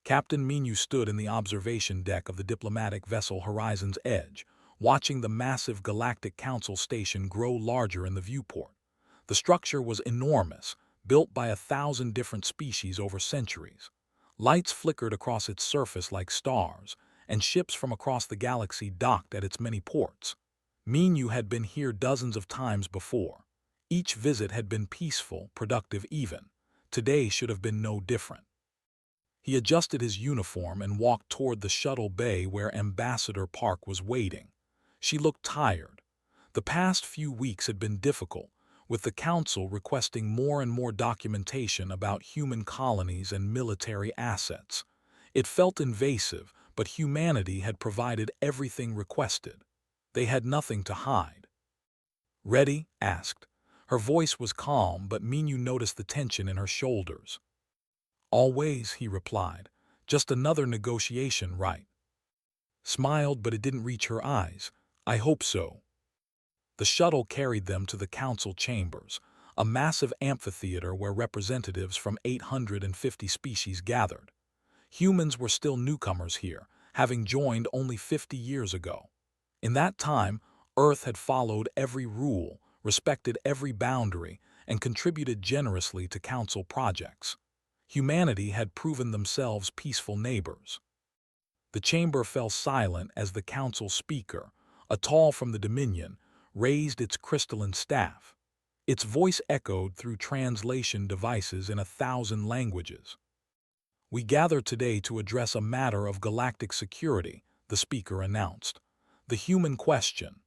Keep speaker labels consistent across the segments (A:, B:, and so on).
A: Captain Minu stood in the observation deck of the diplomatic vessel Horizon's Edge, watching the massive Galactic Council station grow larger in the viewport. The structure was enormous, built by 1,000 different species over centuries. Lights flickered across its surface like stars, and ships from across the galaxy docked at its many ports. Minu had been here dozens of times before. Each visit had been peaceful, productive even. Today should have been no different. He adjusted his uniform and walked toward the shuttle bay where Ambassador Park was waiting. She looked tired. The past few weeks had been difficult, with the Council requesting more and more documentation about human colonies and military assets. It felt invasive, but humanity had provided everything requested. They had nothing to hide. "Ready?" asked. Her voice was calm, but Minu noticed the tension in her shoulders. "Always," he replied. "Just another negotiation, right?" Smiled, but it didn't reach her eyes. "I hope so." The shuttle carried them to the council chambers, a massive amphitheater where representatives from 850 species gathered. Humans were still newcomers here, having joined only 50 years ago. In that time, Earth had followed every rule, respected every boundary, and contributed generously to council projects. Humanity had proven themselves peaceful neighbors. The chamber fell silent as the council speaker, a tall from the Dominion, raised its crystalline staff. Its voice echoed through translation devices in 1,000 languages. "We gather today to address a matter of galactic security," the speaker announced. "The human question."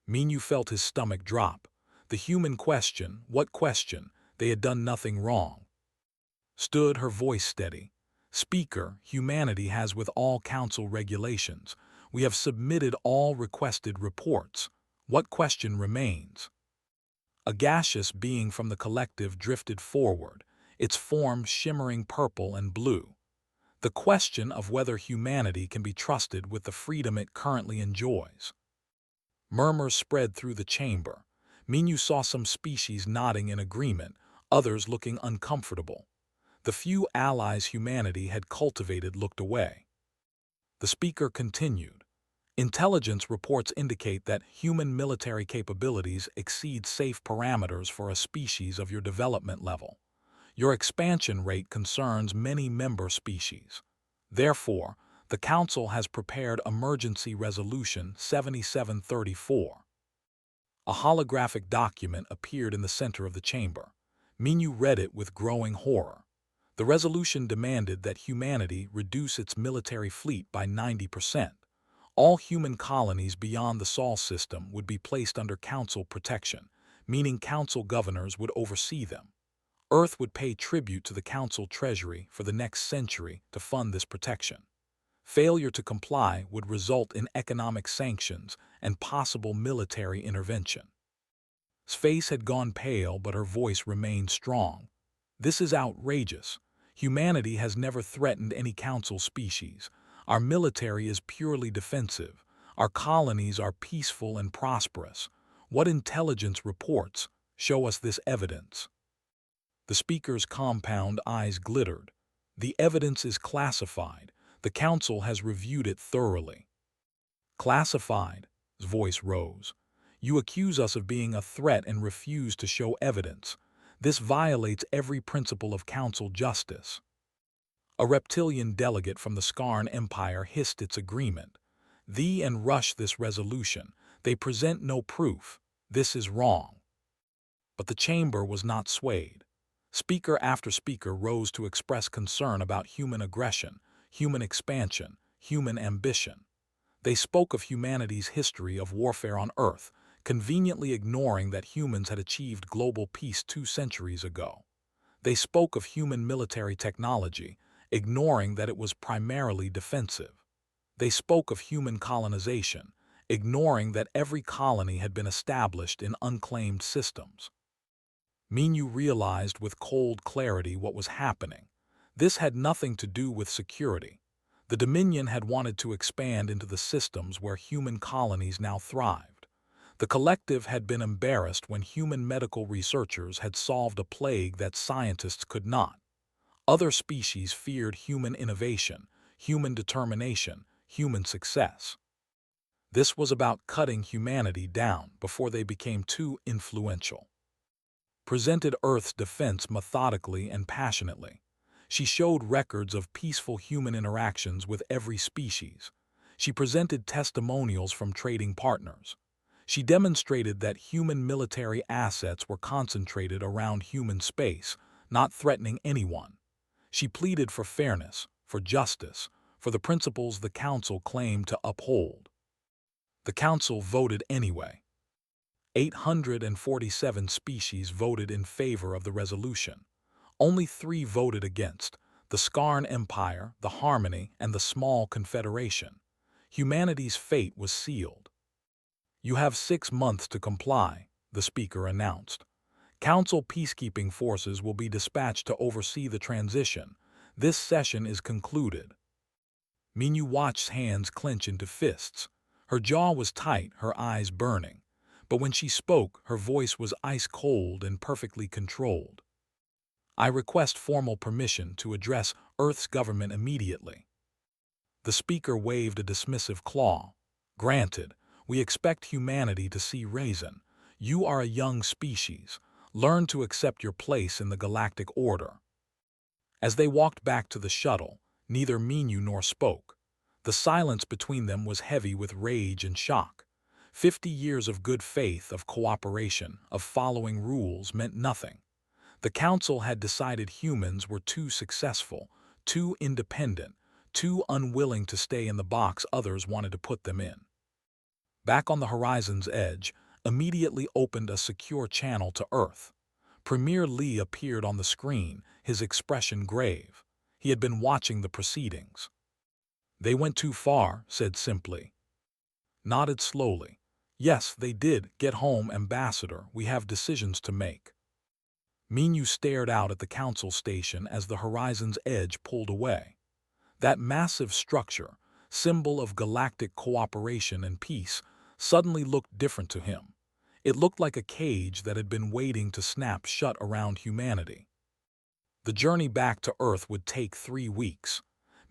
A: Minu felt his stomach drop. The human question? What question? They had done nothing wrong. Stood, her voice steady. "Speaker, humanity has with all council regulations. We have submitted all requested reports. What question remains?" A gaseous being from the collective drifted forward, its form shimmering purple and blue. "The question of whether humanity can be trusted with the freedom it currently enjoys." Murmurs spread through the chamber. Minu saw some species nodding in agreement, others looking uncomfortable. The few allies humanity had cultivated looked away. The speaker continued. "Intelligence reports indicate that human military capabilities exceed safe parameters for a species of your development level. Your expansion rate concerns many member species. Therefore, the Council has prepared Emergency Resolution 7734. A holographic document appeared in the center of the chamber. Minu read it with growing horror. The resolution demanded that humanity reduce its military fleet by 90%. All human colonies beyond the Sol system would be placed under Council protection, meaning Council governors would oversee them. Earth would pay tribute to the Council treasury for the next century to fund this protection. Failure to comply would result in economic sanctions and possible military intervention. His face had gone pale, but her voice remained strong. "This is outrageous. Humanity has never threatened any Council species. Our military is purely defensive. Our colonies are peaceful and prosperous. What intelligence reports show us this evidence?" The speaker's compound eyes glittered. "The evidence is classified. The Council has reviewed it thoroughly." "Classified?" His voice rose. "You accuse us of being a threat and refuse to show evidence. This violates every principle of Council justice." A reptilian delegate from the Skarn Empire hissed its agreement. "Thee and rush this resolution. They present no proof. This is wrong." But the chamber was not swayed. Speaker after speaker rose to express concern about human aggression, human expansion, human ambition. They spoke of humanity's history of warfare on Earth, conveniently ignoring that humans had achieved global peace 2 centuries ago. They spoke of human military technology, ignoring that it was primarily defensive. They spoke of human colonization, ignoring that every colony had been established in unclaimed systems. Minu realized with cold clarity what was happening. This had nothing to do with security. The Dominion had wanted to expand into the systems where human colonies now thrived. The collective had been embarrassed when human medical researchers had solved a plague that scientists could not. Other species feared human innovation, human determination, human success. This was about cutting humanity down before they became too influential. Presented Earth's defense methodically and passionately. She showed records of peaceful human interactions with every species. She presented testimonials from trading partners. She demonstrated that human military assets were concentrated around human space, not threatening anyone. She pleaded for fairness, for justice, for the principles the Council claimed to uphold. The Council voted anyway. 847 species voted in favor of the resolution. Only 3 voted against: the Skarn Empire, the Harmony, and the Small Confederation. Humanity's fate was sealed. "You have 6 months to comply," the speaker announced. "Council peacekeeping forces will be dispatched to oversee the transition. This session is concluded." Minyu watched hands clench into fists. Her jaw was tight, her eyes burning. But when she spoke, her voice was ice-cold and perfectly controlled. "I request formal permission to address Earth's government immediately." The speaker waved a dismissive claw. "Granted. We expect humanity to see reason. You are a young species. Learn to accept your place in the galactic order." As they walked back to the shuttle, neither Minyu nor spoke. The silence between them was heavy with rage and shock. 50 years of good faith, of cooperation, of following rules meant nothing. The Council had decided humans were too successful, too independent, too unwilling to stay in the box others wanted to put them in. Back on the horizon's edge, immediately opened a secure channel to Earth. Premier Lee appeared on the screen, his expression grave. He had been watching the proceedings. "They went too far," said simply. Nodded slowly. "Yes, they did. Get home, Ambassador. We have decisions to make." Minyu stared out at the Council station as the horizon's edge pulled away. That massive structure, symbol of galactic cooperation and peace, suddenly looked different to him. It looked like a cage that had been waiting to snap shut around humanity. The journey back to Earth would take 3 weeks.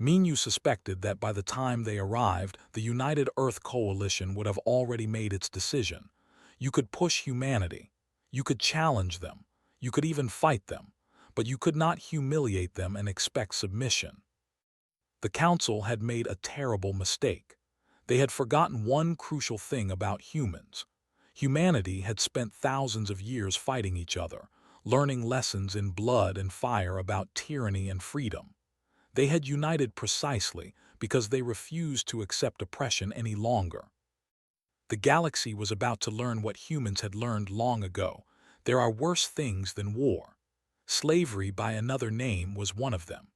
A: Minyu suspected that by the time they arrived, the United Earth Coalition would have already made its decision. You could push humanity. You could challenge them. You could even fight them. But you could not humiliate them and expect submission. The Council had made a terrible mistake. They had forgotten one crucial thing about humans. Humanity had spent thousands of years fighting each other, learning lessons in blood and fire about tyranny and freedom. They had united precisely because they refused to accept oppression any longer. The galaxy was about to learn what humans had learned long ago. There are worse things than war. Slavery by another name was one of them.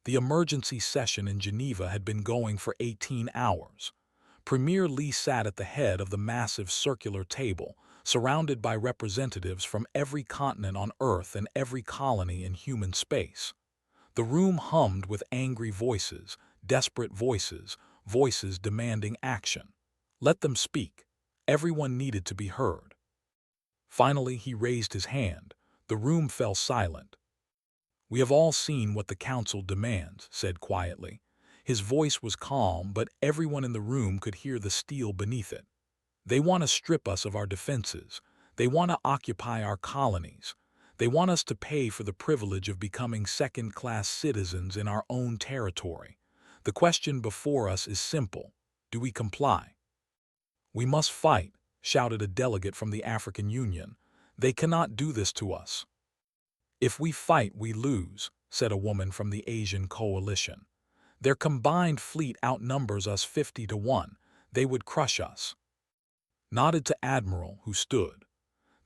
A: The emergency session in Geneva had been going for 18 hours. Premier Lee sat at the head of the massive circular table, surrounded by representatives from every continent on Earth and every colony in human space. The room hummed with angry voices, desperate voices, voices demanding action. Let them speak. Everyone needed to be heard. Finally, he raised his hand. The room fell silent. "We have all seen what the Council demands," said quietly. His voice was calm, but everyone in the room could hear the steel beneath it. "They want to strip us of our defenses. They want to occupy our colonies. They want us to pay for the privilege of becoming second-class citizens in our own territory. The question before us is simple. Do we comply?" "We must fight," shouted a delegate from the African Union. "They cannot do this to us." "If we fight, we lose," said a woman from the Asian coalition. "Their combined fleet outnumbers us 50 to 1. They would crush us." Nodded to Admiral, who stood.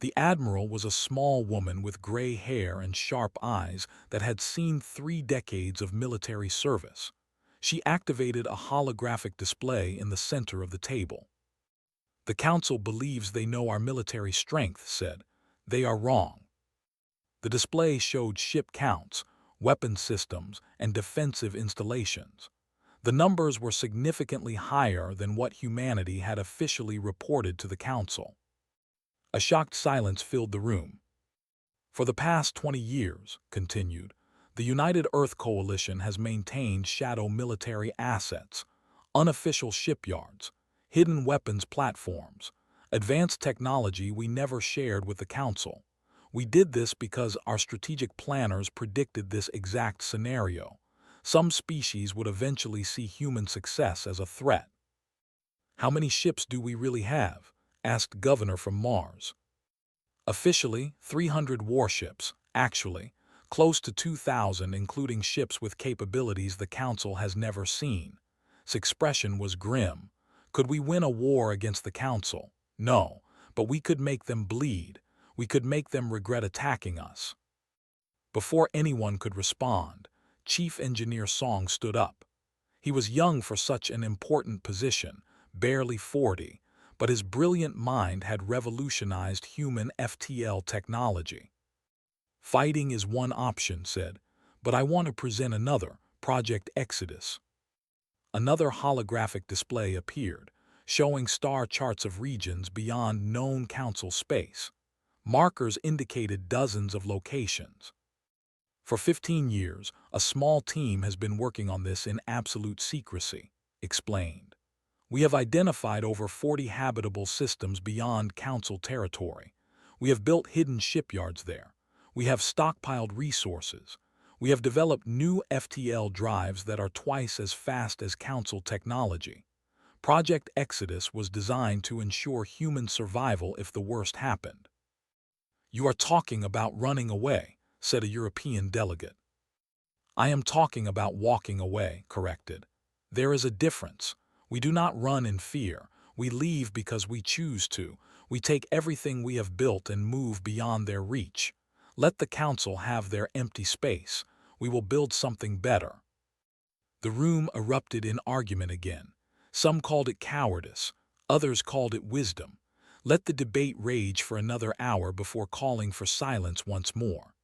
A: The Admiral was a small woman with gray hair and sharp eyes that had seen 3 decades of military service. She activated a holographic display in the center of the table. "The Council believes they know our military strength," said. "They are wrong." The display showed ship counts, weapon systems, and defensive installations. The numbers were significantly higher than what humanity had officially reported to the Council. A shocked silence filled the room. "For the past 20 years," continued, The United Earth Coalition has maintained shadow military assets, unofficial shipyards, hidden weapons platforms, advanced technology we never shared with the Council. We did this because our strategic planners predicted this exact scenario. Some species would eventually see human success as a threat. "How many ships do we really have?" asked Governor from Mars. "Officially, 300 warships. Actually, close to 2,000, including ships with capabilities the Council has never seen." His expression was grim. Could we win a war against the Council? No, but we could make them bleed. We could make them regret attacking us. Before anyone could respond, Chief Engineer Song stood up. He was young for such an important position, barely 40, but his brilliant mind had revolutionized human FTL technology. "Fighting is one option," said, "but I want to present another, Project Exodus." Another holographic display appeared, showing star charts of regions beyond known Council space. Markers indicated dozens of locations. "For 15 years, a small team has been working on this in absolute secrecy," explained. "We have identified over 40 habitable systems beyond Council territory. We have built hidden shipyards there. We have stockpiled resources. We have developed new FTL drives that are twice as fast as Council technology. Project Exodus was designed to ensure human survival if the worst happened." "You are talking about running away," said a European delegate. "I am talking about walking away," corrected. "There is a difference. We do not run in fear. We leave because we choose to. We take everything we have built and move beyond their reach. Let the Council have their empty space. We will build something better." The room erupted in argument again. Some called it cowardice. Others called it wisdom. Let the debate rage for another hour before calling for silence once more.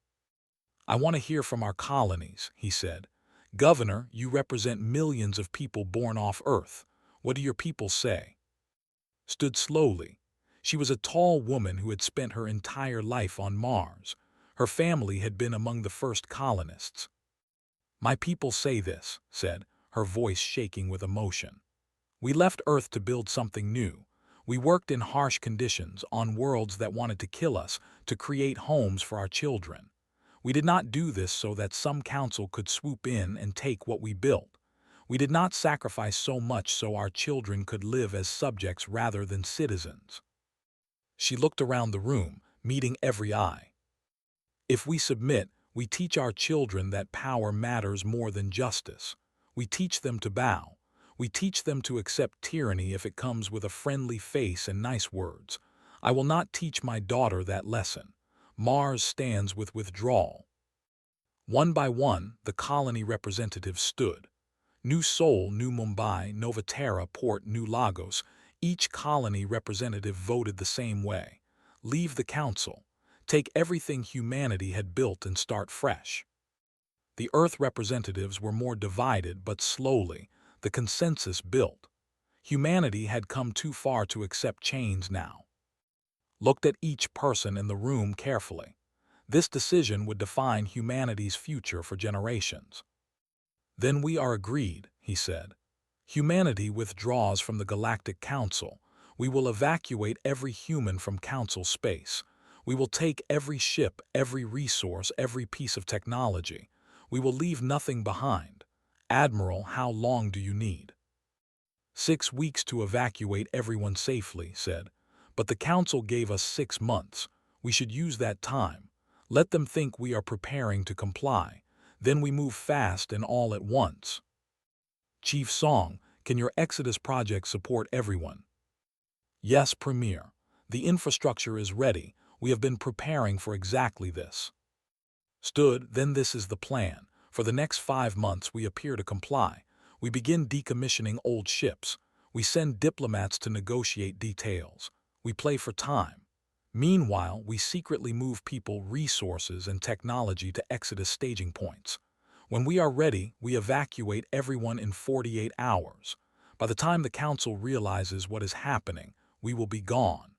A: "I want to hear from our colonies," he said. "Governor, you represent millions of people born off Earth. What do your people say?" Stood slowly. She was a tall woman who had spent her entire life on Mars. Her family had been among the first colonists. "My people say this," said, her voice shaking with emotion. "We left Earth to build something new. We worked in harsh conditions, on worlds that wanted to kill us, to create homes for our children. We did not do this so that some council could swoop in and take what we built. We did not sacrifice so much so our children could live as subjects rather than citizens." She looked around the room, meeting every eye. "If we submit, we teach our children that power matters more than justice. We teach them to bow. We teach them to accept tyranny if it comes with a friendly face and nice words. I will not teach my daughter that lesson. Mars stands with withdrawal." One by one, the colony representatives stood. New Seoul, New Mumbai, Novatara, Port, New Lagos. Each colony representative voted the same way. Leave the Council. Take everything humanity had built and start fresh. The Earth representatives were more divided, but slowly, the consensus built. Humanity had come too far to accept change now. Looked at each person in the room carefully. This decision would define humanity's future for generations. "Then we are agreed," he said. "Humanity withdraws from the Galactic Council. We will evacuate every human from Council space. We will take every ship, every resource, every piece of technology. We will leave nothing behind. Admiral, how long do you need?" 6 weeks to evacuate everyone safely," said. "But the Council gave us 6 months. We should use that time. Let them think we are preparing to comply. Then we move fast and all at once." "Chief Song, can your Exodus project support everyone?" "Yes, Premier. The infrastructure is ready. We have been preparing for exactly this." Stood, "Then this is the plan. For the next 5 months we appear to comply. We begin decommissioning old ships. We send diplomats to negotiate details. We play for time. Meanwhile, we secretly move people, resources, and technology to Exodus staging points. When we are ready, we evacuate everyone in 48 hours. By the time the Council realizes what is happening, we will be gone."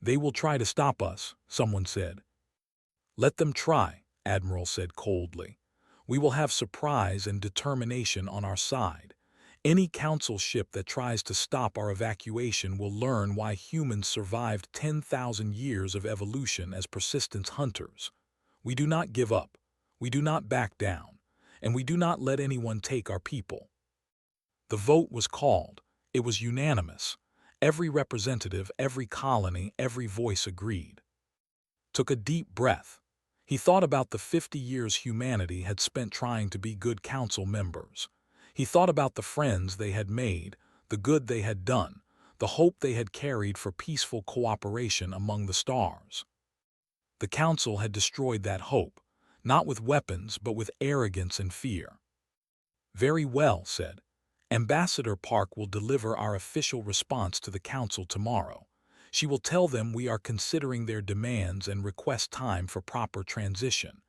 A: "They will try to stop us," someone said. "Let them try," Admiral said coldly. We will have surprise and determination on our side. Any council ship that tries to stop our evacuation will learn why humans survived 10,000 years of evolution as persistence hunters. We do not give up, we do not back down, and we do not let anyone take our people. The vote was called. It was unanimous. Every representative, every colony, every voice agreed. Took a deep breath. He thought about the 50 years humanity had spent trying to be good council members. He thought about the friends they had made, the good they had done, the hope they had carried for peaceful cooperation among the stars. The council had destroyed that hope, not with weapons but with arrogance and fear. "Very well," said. "Ambassador Park will deliver our official response to the council tomorrow. She will tell them we are considering their demands and request time for proper transition.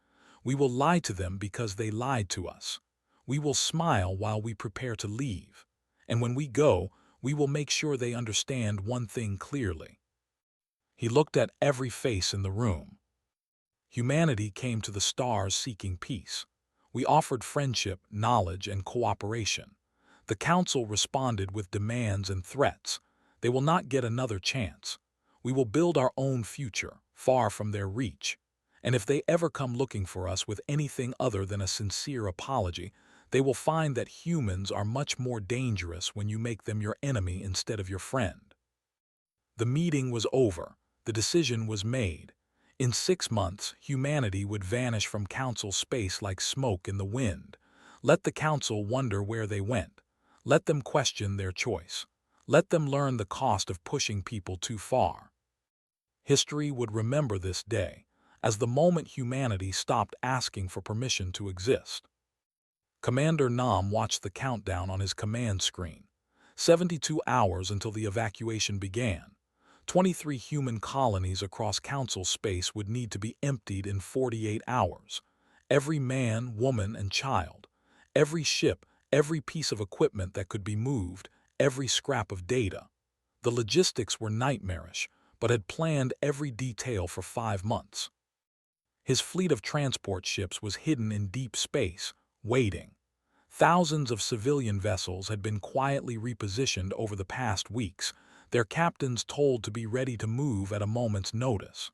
A: We will lie to them because they lied to us. We will smile while we prepare to leave. And when we go, we will make sure they understand one thing clearly." He looked at every face in the room. Humanity came to the stars seeking peace. We offered friendship, knowledge, and cooperation. The council responded with demands and threats. They will not get another chance. We will build our own future, far from their reach. And if they ever come looking for us with anything other than a sincere apology, they will find that humans are much more dangerous when you make them your enemy instead of your friend. The meeting was over. The decision was made. In 6 months, humanity would vanish from council space like smoke in the wind. Let the council wonder where they went. Let them question their choice. Let them learn the cost of pushing people too far. History would remember this day as the moment humanity stopped asking for permission to exist. Commander Nam watched the countdown on his command screen. 72 hours until the evacuation began. 23 human colonies across council space would need to be emptied in 48 hours. Every man, woman, and child. Every ship, every piece of equipment that could be moved, every scrap of data. The logistics were nightmarish, but had planned every detail for 5 months. His fleet of transport ships was hidden in deep space, waiting. Thousands of civilian vessels had been quietly repositioned over the past weeks, their captains told to be ready to move at a moment's notice.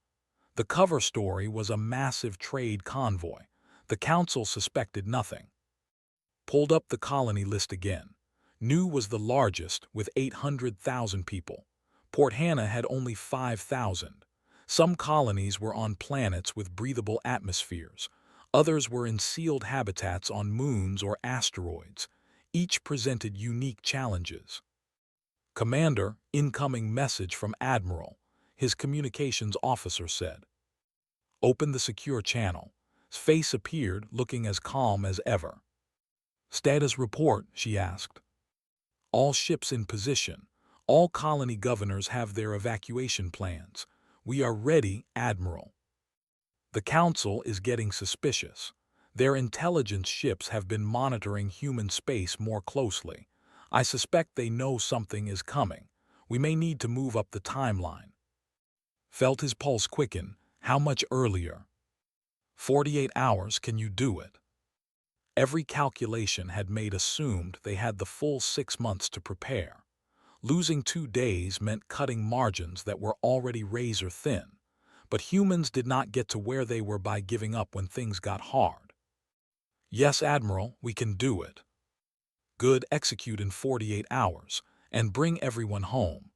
A: The cover story was a massive trade convoy. The council suspected nothing. Pulled up the colony list again. New was the largest, with 800,000 people. Port Hannah had only 5,000. Some colonies were on planets with breathable atmospheres. Others were in sealed habitats on moons or asteroids. Each presented unique challenges. "Commander, incoming message from Admiral," his communications officer said. Open the secure channel. His face appeared, looking as calm as ever. "Status report," she asked. "All ships in position. All colony governors have their evacuation plans. We are ready, Admiral." "The Council is getting suspicious. Their intelligence ships have been monitoring human space more closely. I suspect they know something is coming. We may need to move up the timeline." Felt his pulse quicken. How much earlier? 48 hours, can you do it? Every calculation had made assumed they had the full 6 months to prepare. Losing 2 days meant cutting margins that were already razor thin. But humans did not get to where they were by giving up when things got hard. "Yes, Admiral, we can do it." "Good, execute in 48 hours, and bring everyone home."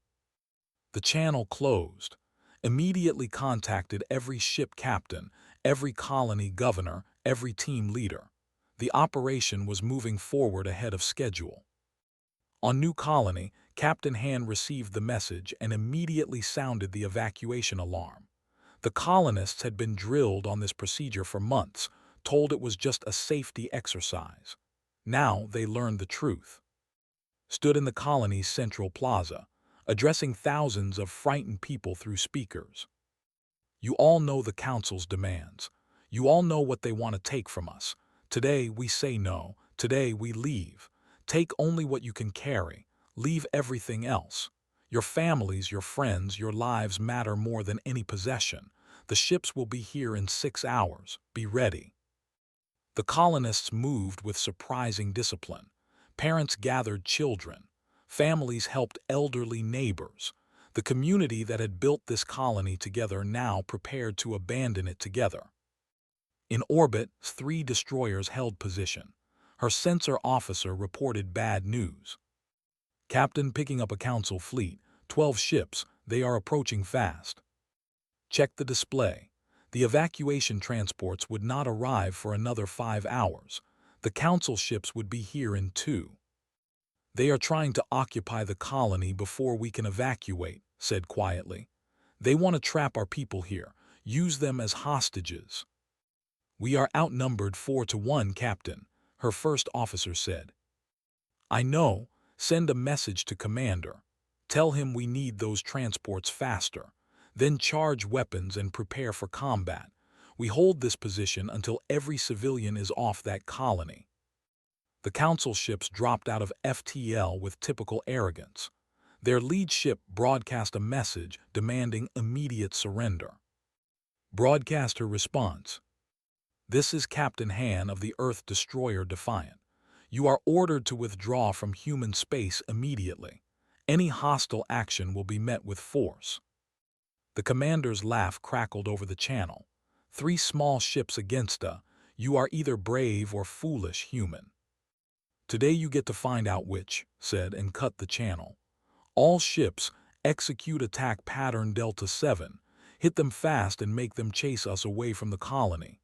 A: The channel closed. Immediately contacted every ship captain, every colony governor, every team leader. The operation was moving forward ahead of schedule. On New Colony, Captain Han received the message and immediately sounded the evacuation alarm. The colonists had been drilled on this procedure for months, told it was just a safety exercise. Now they learned the truth. Stood in the colony's central plaza, addressing thousands of frightened people through speakers. "You all know the Council's demands. You all know what they want to take from us. Today we say no. Today we leave. Take only what you can carry. Leave everything else. Your families, your friends, your lives matter more than any possession. The ships will be here in 6 hours. Be ready." The colonists moved with surprising discipline. Parents gathered children. Families helped elderly neighbors. The community that had built this colony together now prepared to abandon it together. In orbit, 3 destroyers held position. Her sensor officer reported bad news. Captain, picking up a council fleet, 12 ships, they are approaching fast. Check the display. The evacuation transports would not arrive for another 5 hours. The council ships would be here in 2. They are trying to occupy the colony before we can evacuate, said quietly. They want to trap our people here, use them as hostages. We are outnumbered 4 to 1, Captain, her first officer said. I know. Send a message to Commander. Tell him we need those transports faster. Then charge weapons and prepare for combat. We hold this position until every civilian is off that colony. The council ships dropped out of FTL with typical arrogance. Their lead ship broadcast a message demanding immediate surrender. Broadcast her response. This is Captain Han of the Earth Destroyer Defiant. You are ordered to withdraw from human space immediately. Any hostile action will be met with force. The commander's laugh crackled over the channel. 3 small ships against you are either brave or foolish human. Today you get to find out which, said and cut the channel. All ships, execute attack pattern Delta 7. Hit them fast and make them chase us away from the colony.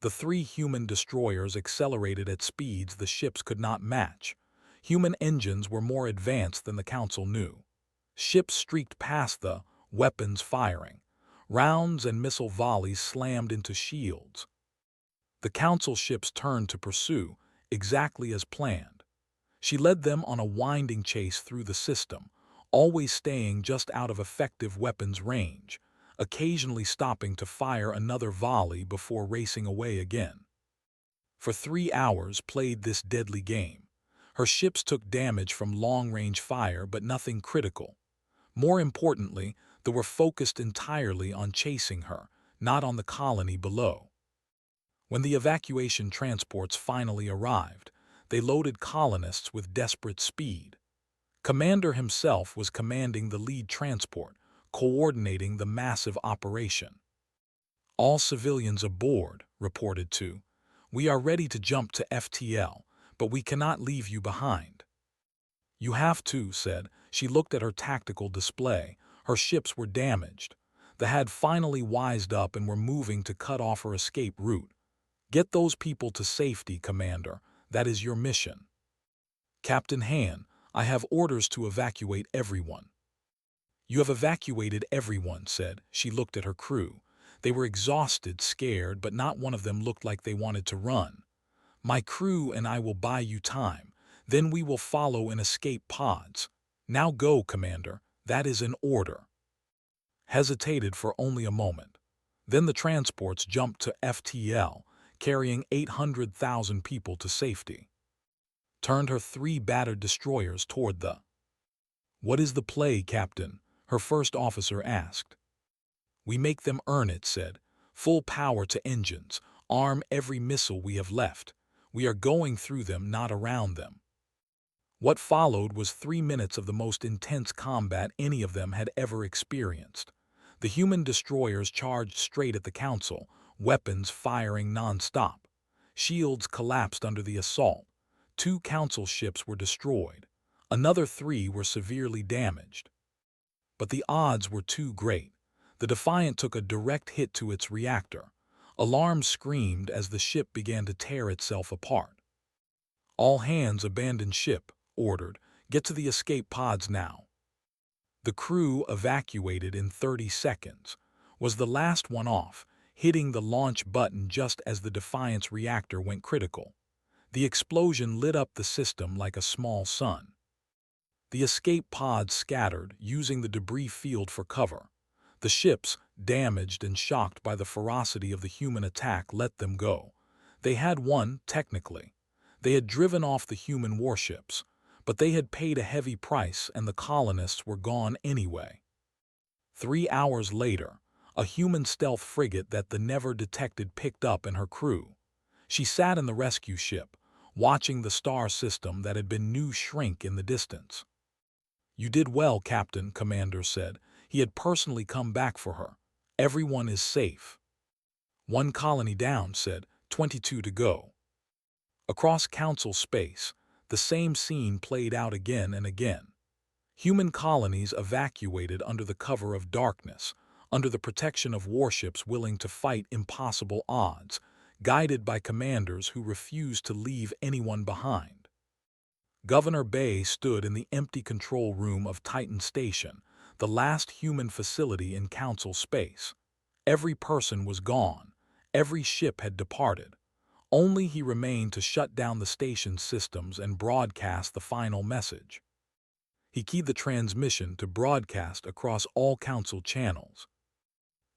A: The 3 human destroyers accelerated at speeds the ships could not match. Human engines were more advanced than the council knew. Ships streaked past the weapons firing. Rounds and missile volleys slammed into shields. The council ships turned to pursue, exactly as planned. She led them on a winding chase through the system, always staying just out of effective weapons range, occasionally stopping to fire another volley before racing away again. For 3 hours played this deadly game. Her ships took damage from long-range fire, but nothing critical. More importantly, they were focused entirely on chasing her, not on the colony below. When the evacuation transports finally arrived, they loaded colonists with desperate speed. Commander himself was commanding the lead transport, coordinating the massive operation. All civilians aboard, reported to. We are ready to jump to FTL, but we cannot leave you behind. You have to, said. She looked at her tactical display. Her ships were damaged. They had finally wised up and were moving to cut off her escape route. Get those people to safety, Commander. That is your mission. Captain Han, I have orders to evacuate everyone. You have evacuated everyone, said. She looked at her crew. They were exhausted, scared, but not one of them looked like they wanted to run. My crew and I will buy you time. Then we will follow in escape pods. Now go, Commander. That is an order. Hesitated for only a moment. Then the transports jumped to FTL, carrying 800,000 people to safety. Turned her 3 battered destroyers toward the. What is the play, Captain? Her first officer asked. We make them earn it, said. Full power to engines. Arm every missile we have left. We are going through them, not around them. What followed was 3 minutes of the most intense combat any of them had ever experienced. The human destroyers charged straight at the council, weapons firing non-stop. Shields collapsed under the assault. 2 council ships were destroyed. Another 3 were severely damaged. But the odds were too great. The Defiant took a direct hit to its reactor. Alarms screamed as the ship began to tear itself apart. All hands abandon ship, ordered. Get to the escape pods now. The crew evacuated in 30 seconds. Was the last one off, hitting the launch button just as the Defiant's reactor went critical. The explosion lit up the system like a small sun. The escape pods scattered, using the debris field for cover. The ships, damaged and shocked by the ferocity of the human attack, let them go. They had won, technically. They had driven off the human warships, but they had paid a heavy price and the colonists were gone anyway. 3 hours later, a human stealth frigate that the Never detected picked up and her crew. She sat in the rescue ship, watching the star system that had been new shrink in the distance. "You did well, Captain," Commander said. He had personally come back for her. "Everyone is safe." "One colony down," said, 22 to go. Across Council space, the same scene played out again and again. Human colonies evacuated under the cover of darkness, under the protection of warships willing to fight impossible odds, guided by commanders who refused to leave anyone behind. Governor Bay stood in the empty control room of Titan Station, the last human facility in Council space. Every person was gone. Every ship had departed. Only he remained to shut down the station's systems and broadcast the final message. He keyed the transmission to broadcast across all Council channels.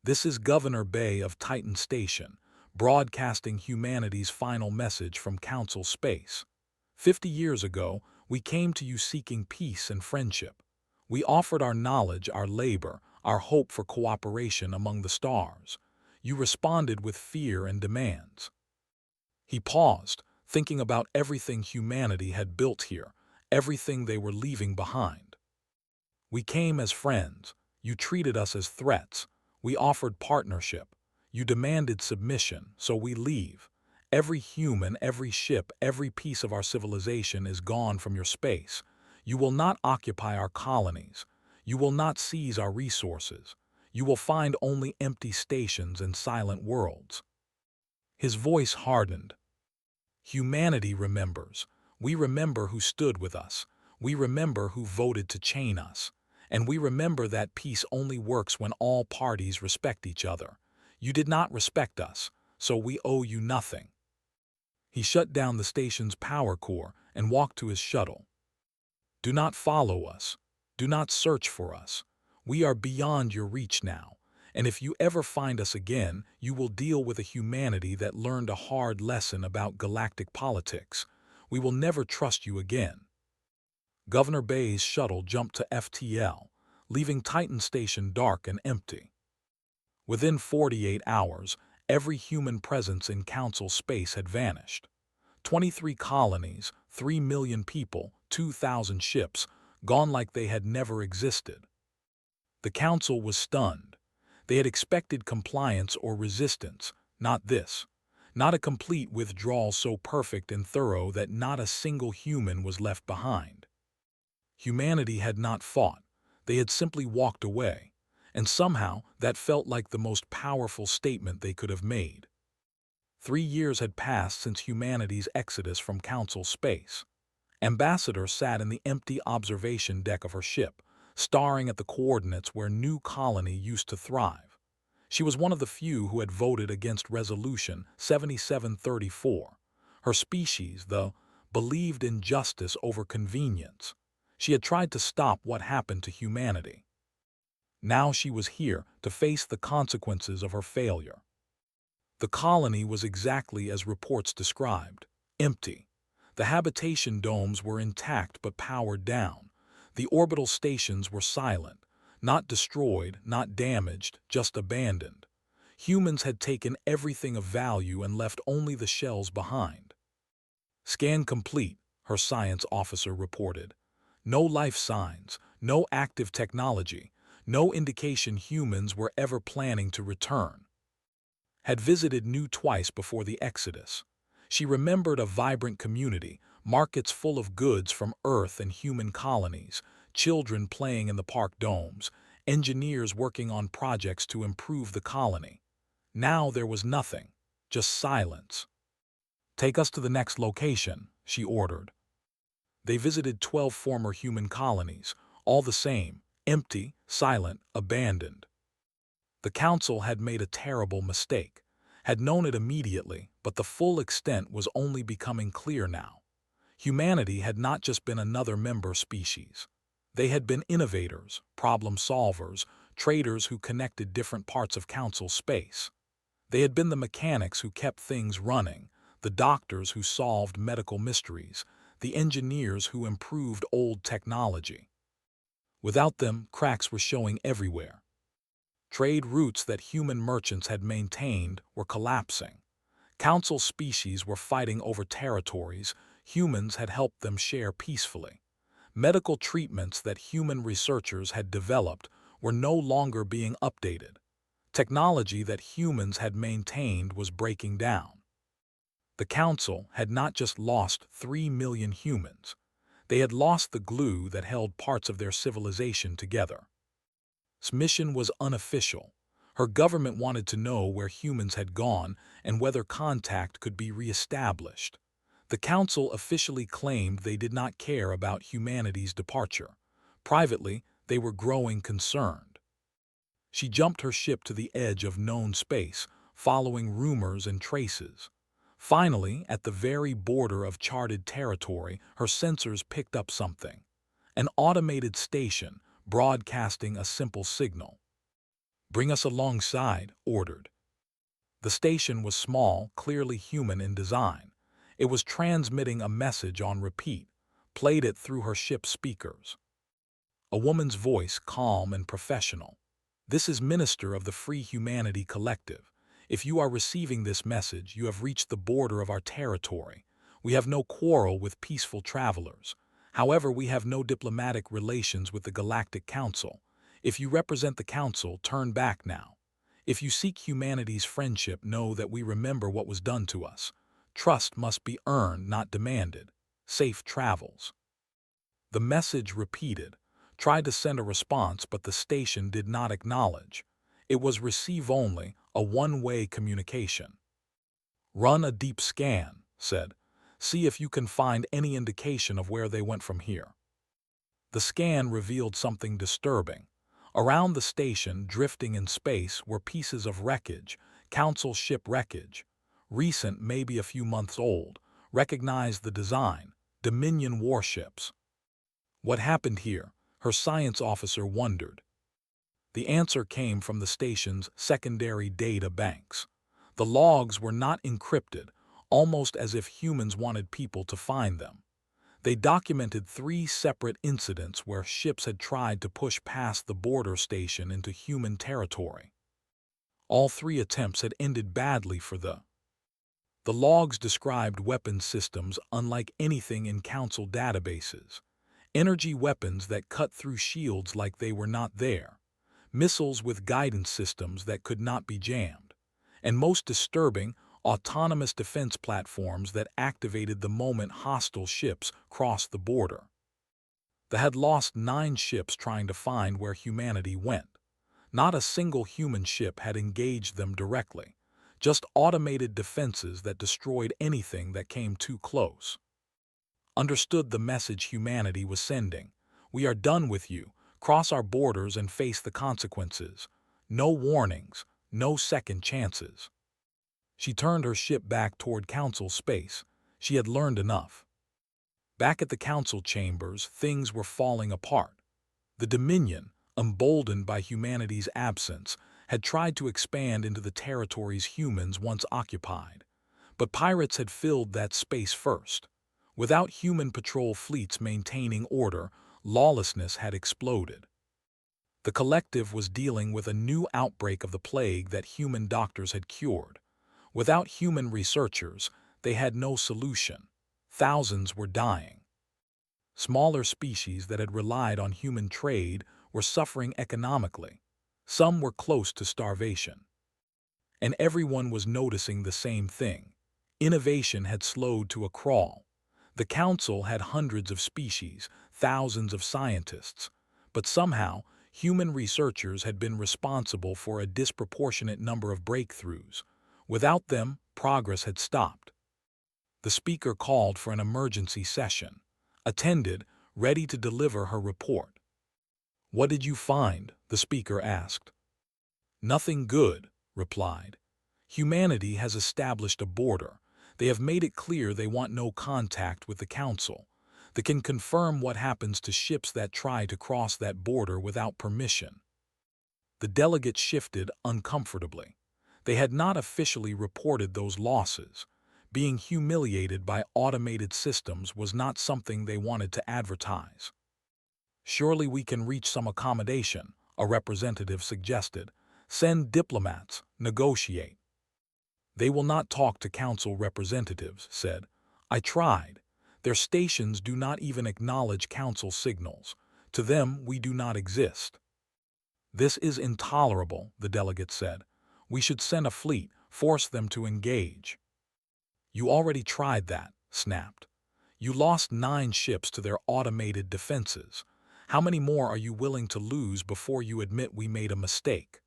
A: "This is Governor Bay of Titan Station, broadcasting humanity's final message from Council space. 50 years ago, we came to you seeking peace and friendship. We offered our knowledge, our labor, our hope for cooperation among the stars. You responded with fear and demands." He paused, thinking about everything humanity had built here, everything they were leaving behind. "We came as friends. You treated us as threats. We offered partnership. You demanded submission, so we leave. Every human, every ship, every piece of our civilization is gone from your space. You will not occupy our colonies. You will not seize our resources. You will find only empty stations and silent worlds." His voice hardened. "Humanity remembers. We remember who stood with us. We remember who voted to chain us. And we remember that peace only works when all parties respect each other. You did not respect us, so we owe you nothing." He shut down the station's power core and walked to his shuttle. "Do not follow us. Do not search for us. We are beyond your reach now. And if you ever find us again, you will deal with a humanity that learned a hard lesson about galactic politics. We will never trust you again." Governor Bay's shuttle jumped to FTL, leaving Titan Station dark and empty. Within 48 hours, every human presence in Council space had vanished. 23 colonies, 3 million people, 2,000 ships, gone like they had never existed. The Council was stunned. They had expected compliance or resistance, not this. Not a complete withdrawal so perfect and thorough that not a single human was left behind. Humanity had not fought. They had simply walked away. And somehow that felt like the most powerful statement they could have made. 3 years had passed since humanity's exodus from Council space. Ambassador sat in the empty observation deck of her ship, staring at the coordinates where New Colony used to thrive. She was one of the few who had voted against Resolution 7734. Her species, though, believed in justice over convenience. She had tried to stop what happened to humanity. Now she was here to face the consequences of her failure. The colony was exactly as reports described, empty. The habitation domes were intact but powered down. The orbital stations were silent, not destroyed, not damaged, just abandoned. Humans had taken everything of value and left only the shells behind. "Scan complete," her science officer reported. "No life signs, no active technology, no indication humans were ever planning to return." Had visited New twice before the exodus. She remembered a vibrant community, markets full of goods from Earth and human colonies, children playing in the park domes, engineers working on projects to improve the colony. Now there was nothing, just silence. "Take us to the next location," she ordered. They visited 12 former human colonies, all the same, empty, silent, abandoned. The Council had made a terrible mistake, had known it immediately, but the full extent was only becoming clear now. Humanity had not just been another member species. They had been innovators, problem solvers, traders who connected different parts of Council space. They had been the mechanics who kept things running, the doctors who solved medical mysteries, the engineers who improved old technology. Without them, cracks were showing everywhere. Trade routes that human merchants had maintained were collapsing. Council species were fighting over territories humans had helped them share peacefully. Medical treatments that human researchers had developed were no longer being updated. Technology that humans had maintained was breaking down. The Council had not just lost 3 million humans. They had lost the glue that held parts of their civilization together. Its mission was unofficial. Her government wanted to know where humans had gone and whether contact could be reestablished. The Council officially claimed they did not care about humanity's departure. Privately, they were growing concerned. She jumped her ship to the edge of known space, following rumors and traces. Finally, at the very border of charted territory, her sensors picked up something. An automated station, broadcasting a simple signal. "Bring us alongside," ordered. The station was small, clearly human in design. It was transmitting a message on repeat, played it through her ship's speakers. A woman's voice, calm and professional. "This is Minister of the Free Humanity Collective. If you are receiving this message, you have reached the border of our territory. We have no quarrel with peaceful travelers. However, we have no diplomatic relations with the Galactic Council. If you represent the Council, turn back now. If you seek humanity's friendship, know that we remember what was done to us. Trust must be earned, not demanded. Safe travels." The message repeated. Tried to send a response, but the station did not acknowledge. It was receive only, a one-way communication. "Run a deep scan," said. "See if you can find any indication of where they went from here." The scan revealed something disturbing. Around the station, drifting in space, were pieces of wreckage, Council ship wreckage. Recent, maybe a few months old. Recognized the design. Dominion warships. What happened here? Her science officer wondered. The answer came from the station's secondary data banks. The logs were not encrypted, almost as if humans wanted people to find them. They documented 3 separate incidents where ships had tried to push past the border station into human territory. All 3 attempts had ended badly for the logs described weapon systems unlike anything in Council databases. Energy weapons that cut through shields like they were not there. Missiles with guidance systems that could not be jammed. And most disturbing, autonomous defense platforms that activated the moment hostile ships crossed the border. They had lost 9 ships trying to find where humanity went. Not a single human ship had engaged them directly, just automated defenses that destroyed anything that came too close. Understood the message humanity was sending. "We are done with you. Cross our borders and face the consequences. No warnings, no second chances." She turned her ship back toward Council space. She had learned enough. Back at the Council chambers, things were falling apart. The Dominion, emboldened by humanity's absence, had tried to expand into the territories humans once occupied. But pirates had filled that space first. Without human patrol fleets maintaining order, lawlessness had exploded. The collective was dealing with a new outbreak of the plague that human doctors had cured. Without human researchers, they had no solution. Thousands were dying. Smaller species that had relied on human trade were suffering economically. Some were close to starvation. And everyone was noticing the same thing. Innovation had slowed to a crawl. The Council had hundreds of species, thousands of scientists, but somehow human researchers had been responsible for a disproportionate number of breakthroughs. Without them, progress had stopped. The speaker called for an emergency session. Attended, ready to deliver her report. "What did you find?" the speaker asked. "Nothing good," replied. "Humanity has established a border. They have made it clear they want no contact with the Council. They can confirm what happens to ships that try to cross that border without permission." The delegates shifted uncomfortably. They had not officially reported those losses. Being humiliated by automated systems was not something they wanted to advertise. "Surely we can reach some accommodation," a representative suggested. "Send diplomats, negotiate." They will not talk to council representatives, said. I tried. Their stations do not even acknowledge council signals. To them, we do not exist. This is intolerable, the delegate said. We should send a fleet, force them to engage. You already tried that, snapped. You lost 9 ships to their automated defenses. How many more are you willing to lose before you admit we made a mistake?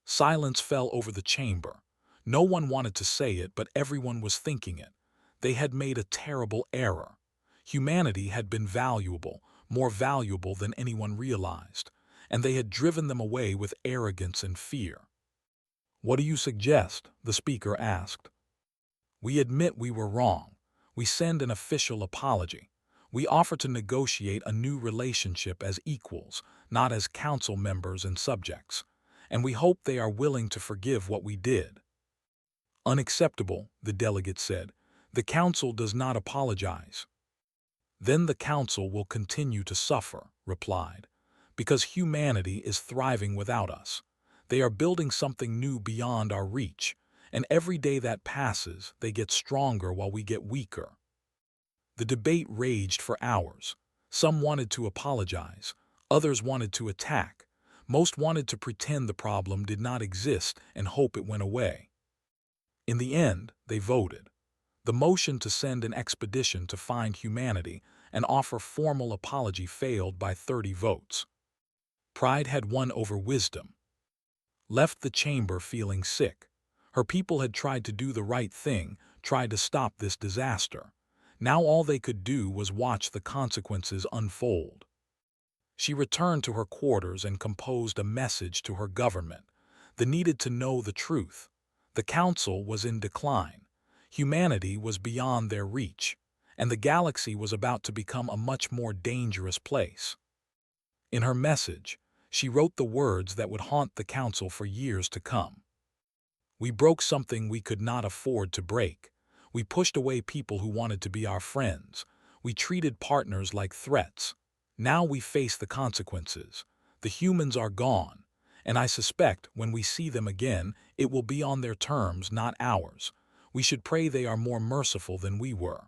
A: Silence fell over the chamber. No one wanted to say it, but everyone was thinking it. They had made a terrible error. Humanity had been valuable, more valuable than anyone realized, and they had driven them away with arrogance and fear. What do you suggest? The speaker asked. We admit we were wrong. We send an official apology. We offer to negotiate a new relationship as equals, not as council members and subjects. And we hope they are willing to forgive what we did. Unacceptable, the delegate said. The council does not apologize. Then the council will continue to suffer, replied, because humanity is thriving without us. They are building something new beyond our reach, and every day that passes, they get stronger while we get weaker. The debate raged for hours. Some wanted to apologize, others wanted to attack. Most wanted to pretend the problem did not exist and hope it went away. In the end, they voted. The motion to send an expedition to find humanity and offer formal apology failed by 30 votes. Pride had won over wisdom. Left the chamber feeling sick. Her people had tried to do the right thing, tried to stop this disaster. Now all they could do was watch the consequences unfold. She returned to her quarters and composed a message to her government. They needed to know the truth. The council was in decline. Humanity was beyond their reach, and the galaxy was about to become a much more dangerous place. In her message, she wrote the words that would haunt the council for years to come. We broke something we could not afford to break. We pushed away people who wanted to be our friends. We treated partners like threats. Now we face the consequences. The humans are gone, and I suspect when we see them again, it will be on their terms, not ours. We should pray they are more merciful than we were.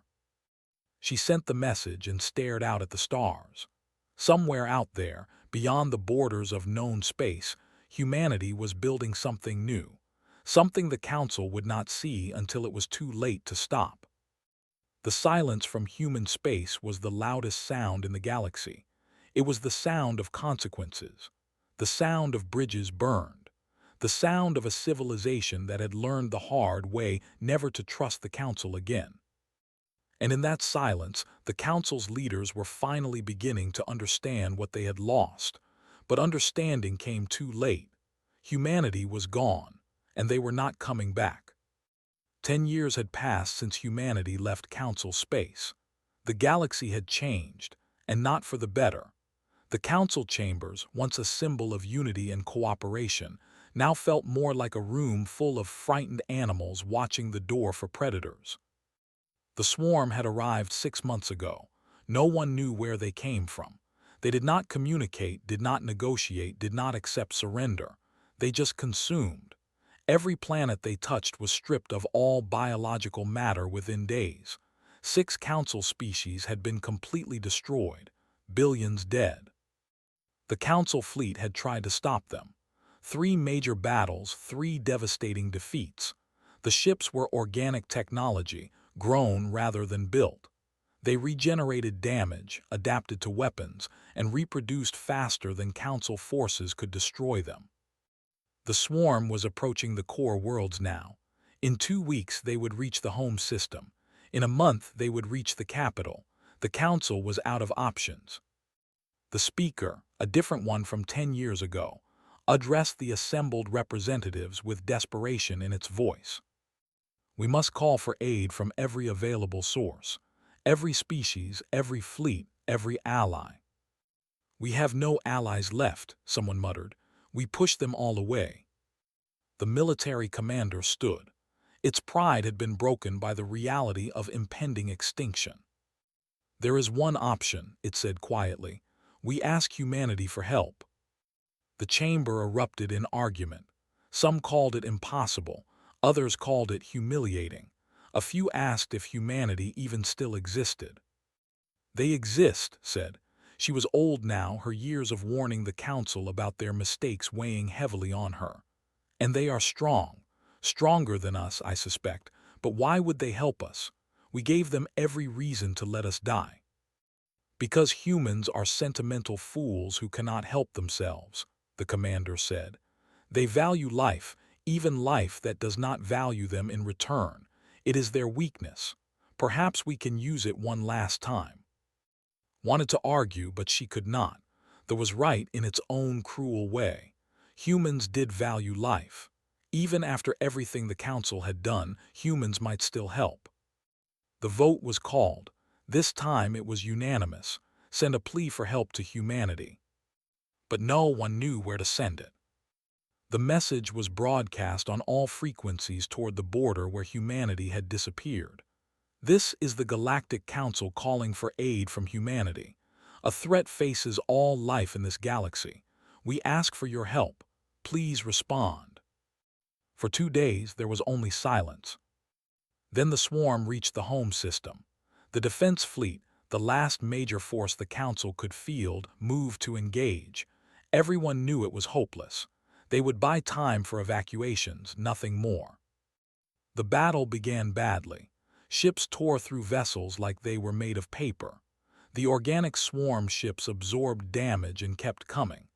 A: She sent the message and stared out at the stars. Somewhere out there, beyond the borders of known space, humanity was building something new, something the council would not see until it was too late to stop. The silence from human space was the loudest sound in the galaxy. It was the sound of consequences, the sound of bridges burned, the sound of a civilization that had learned the hard way never to trust the council again. And in that silence, the council's leaders were finally beginning to understand what they had lost. But understanding came too late. Humanity was gone, and they were not coming back. 10 years had passed since humanity left council space. The galaxy had changed, and not for the better. The council chambers, once a symbol of unity and cooperation, now felt more like a room full of frightened animals watching the door for predators. The swarm had arrived 6 months ago. No one knew where they came from. They did not communicate, did not negotiate, did not accept surrender. They just consumed. Every planet they touched was stripped of all biological matter within days. 6 council species had been completely destroyed, billions dead. The council fleet had tried to stop them. 3 major battles, 3 devastating defeats. The ships were organic technology, grown rather than built. They regenerated damage, adapted to weapons, and reproduced faster than council forces could destroy them. The swarm was approaching the core worlds now. In 2 weeks they would reach the home system. In a month they would reach the capital. The council was out of options. The speaker, a different one from 10 years ago, addressed the assembled representatives with desperation in its voice. We must call for aid from every available source, every species, every fleet, every ally. We have no allies left, someone muttered. We pushed them all away. The military commander stood. Its pride had been broken by the reality of impending extinction. There is one option, it said quietly. We ask humanity for help. The chamber erupted in argument. Some called it impossible, Others called it humiliating. A few asked if humanity even still existed. "They exist," said. She was old now, her years of warning the council about their mistakes weighing heavily on her. "And they are strong. Stronger than us, I suspect. But why would they help us? We gave them every reason to let us die." "Because humans are sentimental fools who cannot help themselves," the commander said. "They value life, even life that does not value them in return. It is their weakness. Perhaps we can use it one last time." Wanted to argue, but she could not. That was right in its own cruel way. Humans did value life. Even after everything the council had done, humans might still help. The vote was called. This time it was unanimous. Send a plea for help to humanity. But no one knew where to send it. The message was broadcast on all frequencies toward the border where humanity had disappeared. "This is the Galactic Council calling for aid from humanity. A threat faces all life in this galaxy. We ask for your help. Please respond." For 2 days there was only silence. Then the swarm reached the home system. The defense fleet, the last major force the Council could field, moved to engage. Everyone knew it was hopeless. They would buy time for evacuations, nothing more. The battle began badly. Ships tore through vessels like they were made of paper. The organic swarm ships absorbed damage and kept coming.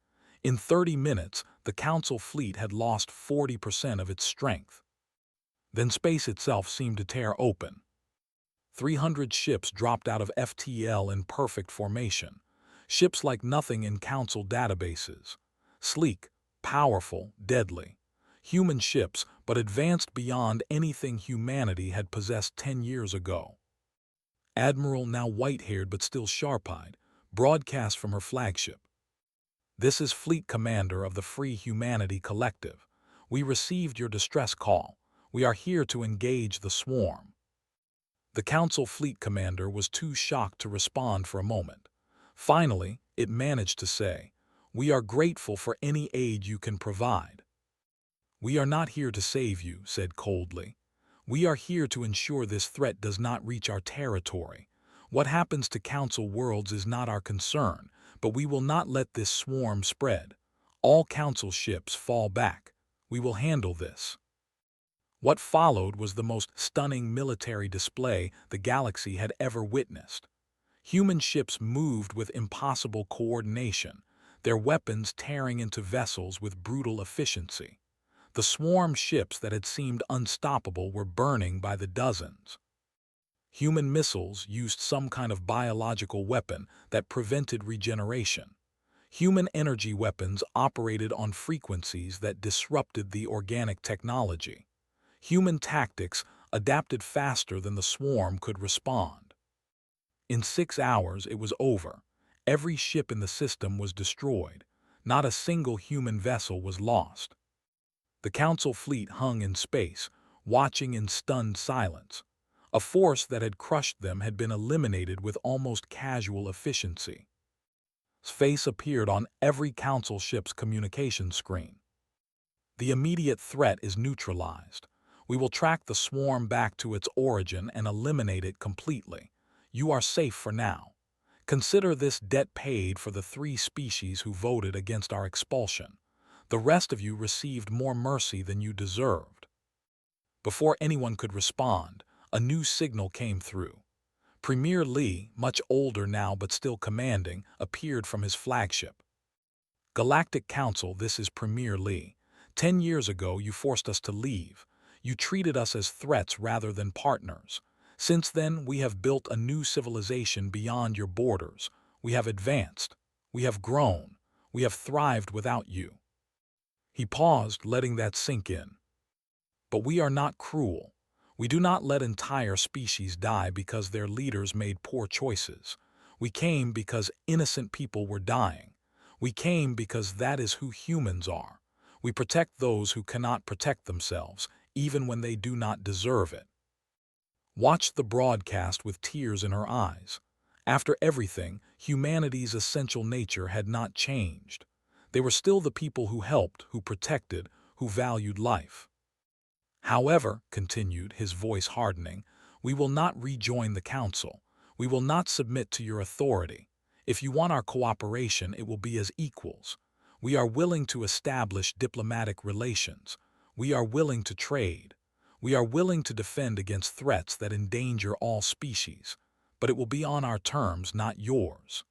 A: In 30 minutes, the Council fleet had lost 40% of its strength. Then space itself seemed to tear open. 300 ships dropped out of FTL in perfect formation. Ships like nothing in Council databases. Sleek, powerful, deadly. Human ships, but advanced beyond anything humanity had possessed 10 years ago. Admiral, now white-haired but still sharp-eyed, broadcast from her flagship. "This is Fleet Commander of the Free Humanity Collective. We received your distress call. We are here to engage the swarm." The Council Fleet Commander was too shocked to respond for a moment. Finally, it managed to say, "We are grateful for any aid you can provide." "We are not here to save you," said coldly. "We are here to ensure this threat does not reach our territory. What happens to Council worlds is not our concern, but we will not let this swarm spread. All Council ships fall back. We will handle this." What followed was the most stunning military display the galaxy had ever witnessed. Human ships moved with impossible coordination, their weapons tearing into vessels with brutal efficiency. The swarm ships that had seemed unstoppable were burning by the dozens. Human missiles used some kind of biological weapon that prevented regeneration. Human energy weapons operated on frequencies that disrupted the organic technology. Human tactics adapted faster than the swarm could respond. In 6 hours it was over. Every ship in the system was destroyed. Not a single human vessel was lost. The Council fleet hung in space, watching in stunned silence. A force that had crushed them had been eliminated with almost casual efficiency. Face appeared on every Council ship's communication screen. "The immediate threat is neutralized. We will track the swarm back to its origin and eliminate it completely. You are safe for now. Consider this debt paid for the 3 species who voted against our expulsion. The rest of you received more mercy than you deserved." Before anyone could respond, a new signal came through. Premier Lee, much older now but still commanding, appeared from his flagship. "Galactic Council, this is Premier Lee. 10 years ago you forced us to leave. You treated us as threats rather than partners. Since then we have built a new civilization beyond your borders. We have advanced. We have grown. We have thrived without you." He paused, letting that sink in. "But we are not cruel. We do not let entire species die because their leaders made poor choices. We came because innocent people were dying. We came because that is who humans are. We protect those who cannot protect themselves, even when they do not deserve it." Watched the broadcast with tears in her eyes. After everything, humanity's essential nature had not changed. They were still the people who helped, who protected, who valued life. However, continued, his voice hardening, we will not rejoin the council. We will not submit to your authority. If you want our cooperation, it will be as equals. We are willing to establish diplomatic relations. We are willing to trade. We are willing to defend against threats that endanger all species. But it will be on our terms, not yours.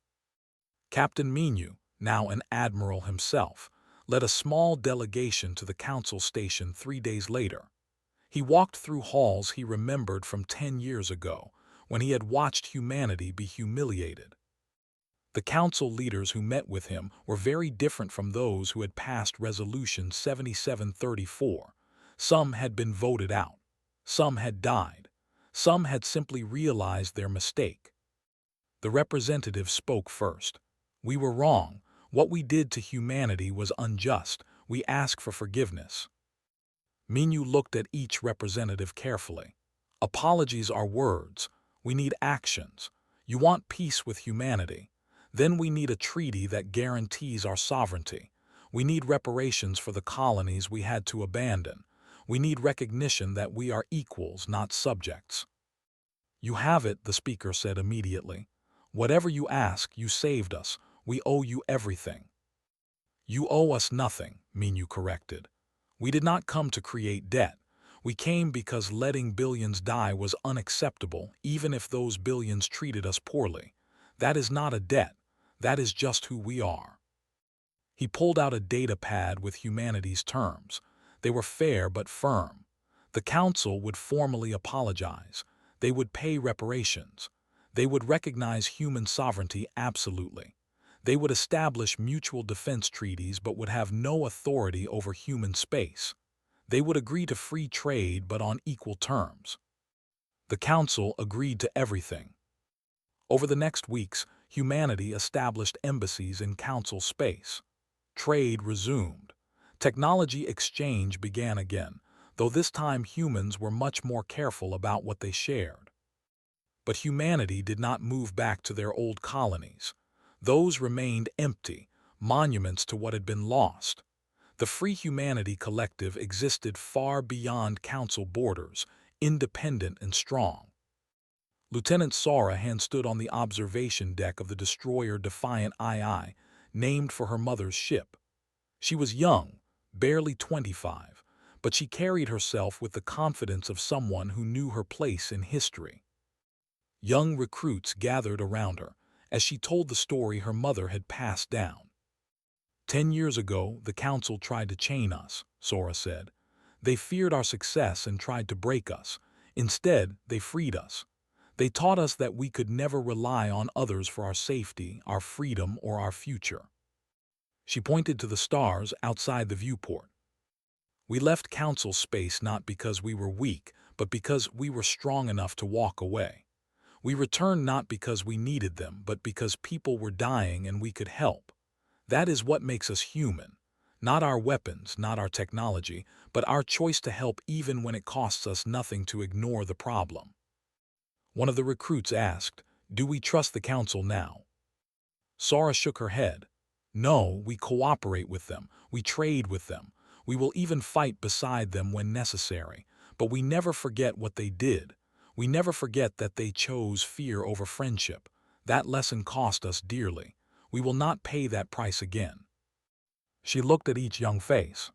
A: Captain Minu, now an admiral himself, led a small delegation to the council station 3 days later. He walked through halls he remembered from 10 years ago, when he had watched humanity be humiliated. The council leaders who met with him were very different from those who had passed Resolution 7734. Some had been voted out. Some had died. Some had simply realized their mistake. The representative spoke first. We were wrong. What we did to humanity was unjust. We ask for forgiveness. Minu looked at each representative carefully. Apologies are words. We need actions. You want peace with humanity. Then we need a treaty that guarantees our sovereignty. We need reparations for the colonies we had to abandon. We need recognition that we are equals, not subjects. You have it, the speaker said immediately. Whatever you ask, you saved us. We owe you everything. You owe us nothing, Minu corrected. We did not come to create debt. We came because letting billions die was unacceptable, even if those billions treated us poorly. That is not a debt. That is just who we are. He pulled out a data pad with humanity's terms. They were fair but firm. The council would formally apologize. They would pay reparations. They would recognize human sovereignty absolutely. They would establish mutual defense treaties but would have no authority over human space. They would agree to free trade but on equal terms. The council agreed to everything. Over the next weeks, humanity established embassies in council space. Trade resumed. Technology exchange began again, though this time humans were much more careful about what they shared. But humanity did not move back to their old colonies. Those remained empty, monuments to what had been lost. The Free Humanity Collective existed far beyond council borders, independent and strong. Lieutenant Saurahan stood on the observation deck of the destroyer Defiant II, named for her mother's ship. She was young, barely 25, but she carried herself with the confidence of someone who knew her place in history. Young recruits gathered around her as she told the story her mother had passed down. 10 years ago, the council tried to chain us, Sora said. They feared our success and tried to break us. Instead, they freed us. They taught us that we could never rely on others for our safety, our freedom, or our future. She pointed to the stars outside the viewport. We left council space not because we were weak, but because we were strong enough to walk away. We returned not because we needed them, but because people were dying and we could help. That is what makes us human. Not our weapons, not our technology, but our choice to help even when it costs us nothing to ignore the problem. One of the recruits asked, "Do we trust the council now?" Sora shook her head. "No, we cooperate with them. We trade with them. We will even fight beside them when necessary. But we never forget what they did. We never forget that they chose fear over friendship. That lesson cost us dearly. We will not pay that price again." She looked at each young face.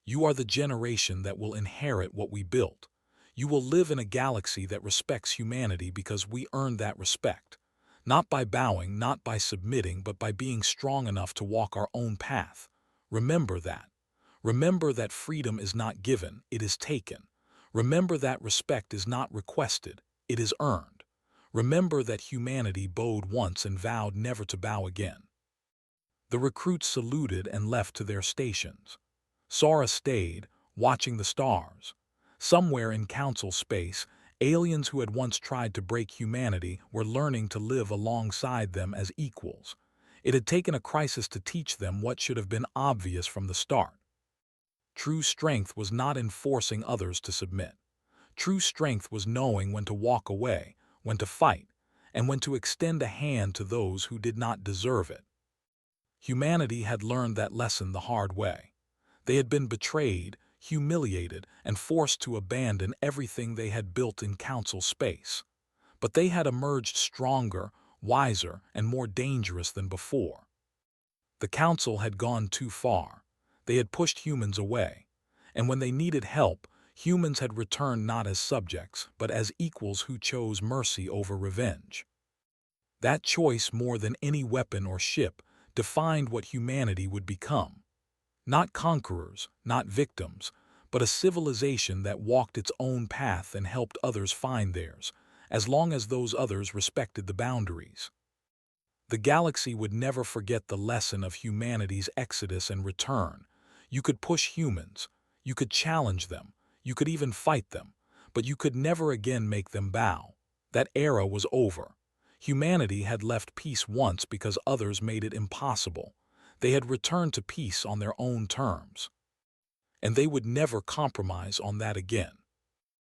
A: "You are the generation that will inherit what we built. You will live in a galaxy that respects humanity because we earned that respect. Not by bowing, not by submitting, but by being strong enough to walk our own path. Remember that. Remember that freedom is not given, it is taken. Remember that respect is not requested, it is earned. Remember that humanity bowed once and vowed never to bow again." The recruits saluted and left to their stations. Sora stayed, watching the stars. Somewhere in council space, aliens who had once tried to break humanity were learning to live alongside them as equals. It had taken a crisis to teach them what should have been obvious from the start. True strength was not in forcing others to submit. True strength was knowing when to walk away, when to fight, and when to extend a hand to those who did not deserve it. Humanity had learned that lesson the hard way. They had been betrayed, humiliated, and forced to abandon everything they had built in council space. But they had emerged stronger, wiser, and more dangerous than before. The council had gone too far. They had pushed humans away. And when they needed help, humans had returned not as subjects, but as equals who chose mercy over revenge. That choice, more than any weapon or ship, defined what humanity would become. Not conquerors, not victims, but a civilization that walked its own path and helped others find theirs, as long as those others respected the boundaries. The galaxy would never forget the lesson of humanity's exodus and return. You could push humans, you could challenge them, you could even fight them, but you could never again make them bow. That era was over. Humanity had left peace once because others made it impossible. They had returned to peace on their own terms. And they would never compromise on that again.